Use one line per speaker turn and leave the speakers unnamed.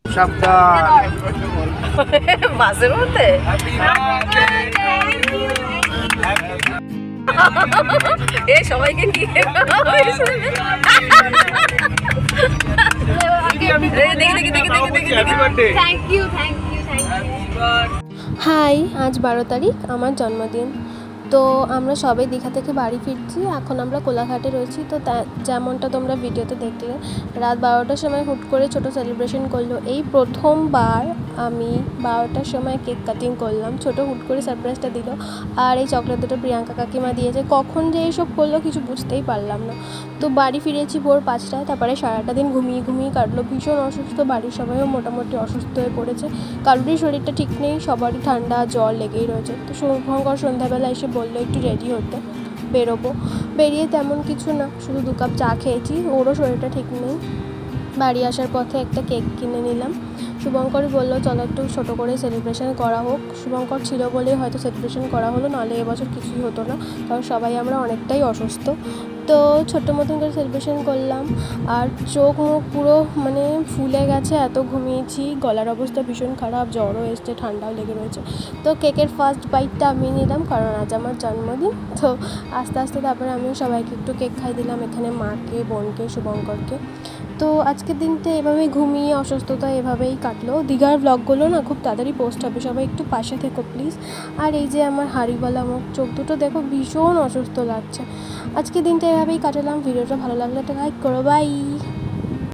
সাবধান
বাসের মধ্যে এ সবাইকে নিয়ে
হাই, আজ 12 তারিখ আমার জন্মদিন। তো আমরা সবাই দীঘা থেকে বাড়ি ফিরছি। এখন আমরা কোলাঘাটে রয়েছি। তো যেমনটা তোমরা ভিডিওতে দেখলে, রাত 12টার সময় হুট করে ছোটো সেলিব্রেশন করলো। এই প্রথমবার আমি 12টার সময় কেক কাটিং করলাম। ছোটো হুট করে সারপ্রাইজটা দিল। আর এই চকলেট দুটো প্রিয়াঙ্কা কাকিমা দিয়েছে। কখন যে এইসব করলো কিছু বুঝতেই পারলাম না। তো বাড়ি ফিরেছি ভোর 5টায়। তারপরে সারাটা দিন ঘুমিয়ে কাটলো। ভীষণ অসুস্থ, বাড়ির সবাইও মোটামুটি অসুস্থ হয়ে পড়েছে। কারোরই শরীরটা ঠিক নেই, সবারই ঠান্ডা জ্বর লেগেই রয়েছে। তো শুভঙ্কর সন্ধ্যাবেলা এসে বললো একটু রেডি হতে, বেরোবো। বেরিয়ে তেমন কিছু না, শুধু 2 কাপ চা খেয়েছি। ওরও শরীরটা ঠিক নেই। বাড়ি আসার পথে একটা কেক কিনে নিলাম। শুভঙ্করই বললো চলো একটু ছোটো করে সেলিব্রেশন করা হোক। শুভঙ্কর ছিল বলেই হয়তো সেলিব্রেশন করা হলো, নাহলে এবছর কিছুই হতো না, কারণ সবাই আমরা অনেকটাই অসুস্থ। তো ছোট্ট মতন করে সেলিব্রেশন করলাম। আর চোখ মুখ পুরো মানে ফুলে গেছে, এত ঘুমিয়েছি। গলার অবস্থা ভীষণ খারাপ, জ্বরও এসছে, ঠান্ডাও লেগে রয়েছে। তো কেকের ফার্স্ট বাইটটা আমি নিলাম, কারণ আজ আমার জন্মদিন। তো আস্তে আস্তে তারপরে আমিও সবাইকে একটু কেক খাই দিলাম, এখানে মাকে, বোনকে, শুভঙ্করকে। তো আজকের দিনটা এভাবেই ঘুমিয়ে অসুস্থতা এভাবেই কাটলো। দীঘার ব্লগগুলো না খুব তাড়াতাড়ি পোস্ট হবে, সবাই একটু পাশে থেকো প্লিজ। আর এই যে আমার হাঁড়িওয়ালা মুখ, চোখ দুটো দেখো ভীষণ অসুস্থ লাগছে। আজকের দিনটা এভাবেই কাটালাম। ভিডিওটা ভালো লাগলে একটা লাইক করো, বাই।